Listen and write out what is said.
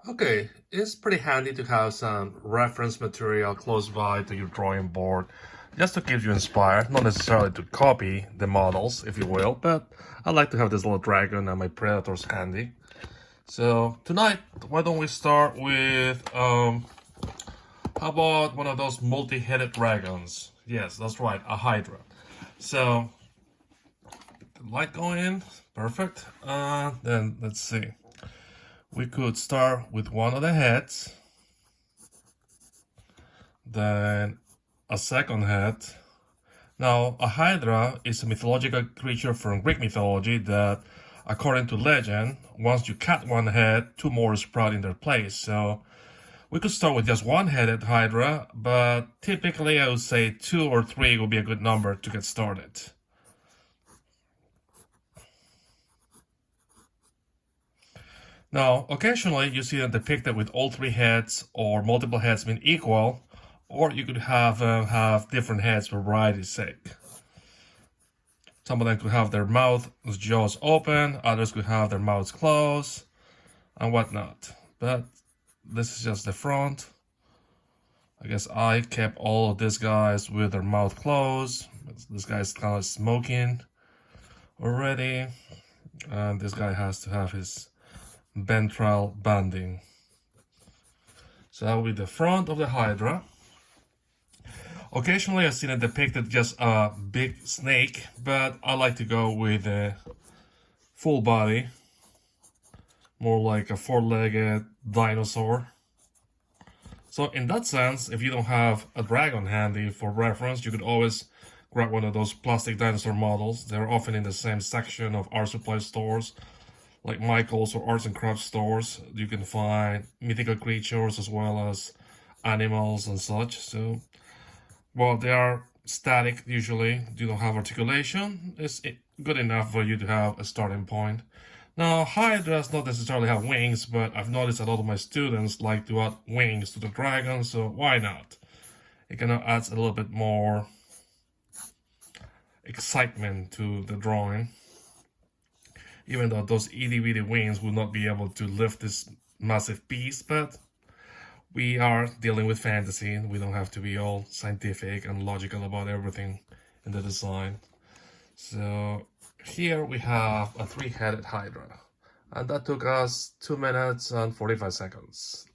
Okay, it's pretty handy to have some reference material close by to your drawing board, just to keep you inspired, not necessarily to copy the models, if you will, but I like to have this little dragon and my predators handy. So tonight, why don't we start with, how about one of those multi-headed dragons? Yes, that's right, a Hydra. So, the light going in, perfect. Then let's see. We could start with one of the heads, then a second head. Now, a Hydra is a mythological creature from Greek mythology that, according to legend, once you cut one head, two more sprout in their place. So, we could start with just one-headed Hydra, but typically I would say 2 or 3 would be a good number to get started. Now, occasionally you see them depicted with all 3 heads or multiple heads being equal, or you could have different heads for variety's sake. Some of them could have their mouth jaws open, others could have their mouths closed, and whatnot. But this is just the front. I guess I kept all of these guys with their mouth closed. This guy's kind of smoking already, and this guy has to have his ventral banding. So that will be the front of the Hydra. Occasionally I've seen it depicted just a big snake, but I like to go with a full body, more like a 4-legged dinosaur. So in that sense, if you don't have a dragon handy for reference, you could always grab one of those plastic dinosaur models. They're often in the same section of art supply stores, like Michael's or arts and crafts stores. You can find mythical creatures as well as animals and such. So, well, they are static usually. You don't have articulation. It's good enough for you to have a starting point. Now, Hydra does not necessarily have wings, but I've noticed a lot of my students like to add wings to the dragon, so why not? It kind of adds a little bit more excitement to the drawing. Even though those itty-bitty wings will not be able to lift this massive piece, but we are dealing with fantasy. We don't have to be all scientific and logical about everything in the design. So here we have a 3-headed Hydra, and that took us 2 minutes and 45 seconds.